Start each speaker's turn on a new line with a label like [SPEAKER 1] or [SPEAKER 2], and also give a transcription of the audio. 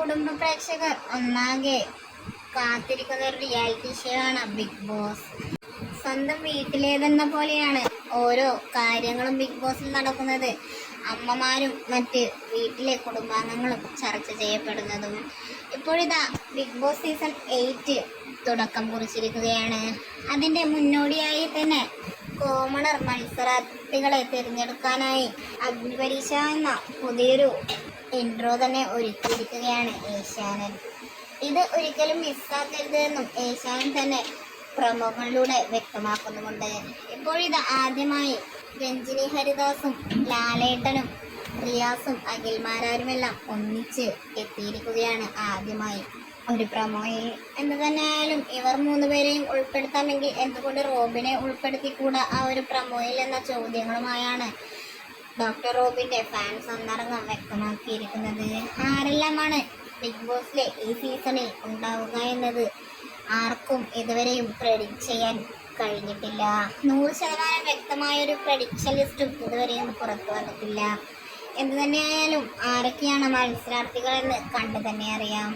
[SPEAKER 1] കുടുംബ പ്രേക്ഷകർ ഒന്നാകെ കാത്തിരിക്കുന്ന ഒരു റിയാലിറ്റി ഷോ ആണ് ബിഗ് ബോസ്. സ്വന്തം വീട്ടിലേതെന്ന പോലെയാണ് ഓരോ കാര്യങ്ങളും ബിഗ് ബോസിൽ നടക്കുന്നത്. അമ്മമാരും മറ്റ് വീട്ടിലെ കുടുംബാംഗങ്ങളും ചർച്ച ചെയ്യപ്പെടുന്നതും. ഇപ്പോഴിതാ ബിഗ് ബോസ് സീസൺ 8 തുടക്കം കുറിച്ചിരിക്കുകയാണ്. അതിൻ്റെ മുന്നോടിയായി തന്നെ കോമണർ മത്സരാർത്ഥികളെ തിരഞ്ഞെടുക്കാനായി അഗ്നിപരീക്ഷ എന്ന പുതിയൊരു ഇൻട്രോ തന്നെ ഒരുക്കിയിരിക്കുകയാണ് ഏഷ്യാനെറ്റ്. ഇത് ഒരിക്കലും മിസ്സാക്കരുതെന്നും ഏഷ്യാനെറ്റ് തന്നെ പ്രൊമോകളിലൂടെ വ്യക്തമാക്കുന്നുമുണ്ട്. ഇപ്പോഴിത് ആദ്യമായി രഞ്ജിനി ഹരിദാസും ലാലേട്ടനും റിയാസും അഖിൽമാരാരുമെല്ലാം ഒന്നിച്ച് എത്തിയിരിക്കുകയാണ് ആദ്യമായി ഒരു പ്രൊമോയിൽ. എന്ത് തന്നെയായാലും ഇവർ 3 പേരെയും ഉൾപ്പെടുത്താമെങ്കിൽ എന്തുകൊണ്ട് റോബിനെ ഉൾപ്പെടുത്തിക്കൂടാ ആ ഒരു പ്രൊമോയിൽ എന്ന ചോദ്യങ്ങളുമായാണ് ഡോക്ടർ റോബിൻ്റെ ഫാൻസ് ഒന്നടങ്കം വ്യക്തമാക്കിയിരിക്കുന്നത്. ആരെല്ലാമാണ് ബിഗ് ബോസിലെ ഈ സീസണിൽ ഉണ്ടാവുക എന്നത് ആർക്കും ഇതുവരെയും പ്രെഡിക്റ്റ് ചെയ്യാൻ കഴിഞ്ഞിട്ടില്ല. 100% വ്യക്തമായൊരു പ്രഡിക്ഷൻ ലിസ്റ്റും ഇതുവരെയും പുറത്തു വന്നിട്ടില്ല. എന്തു തന്നെയായാലും ആരൊക്കെയാണ് മത്സരാർത്ഥികളെന്ന് കണ്ടു തന്നെ അറിയാം.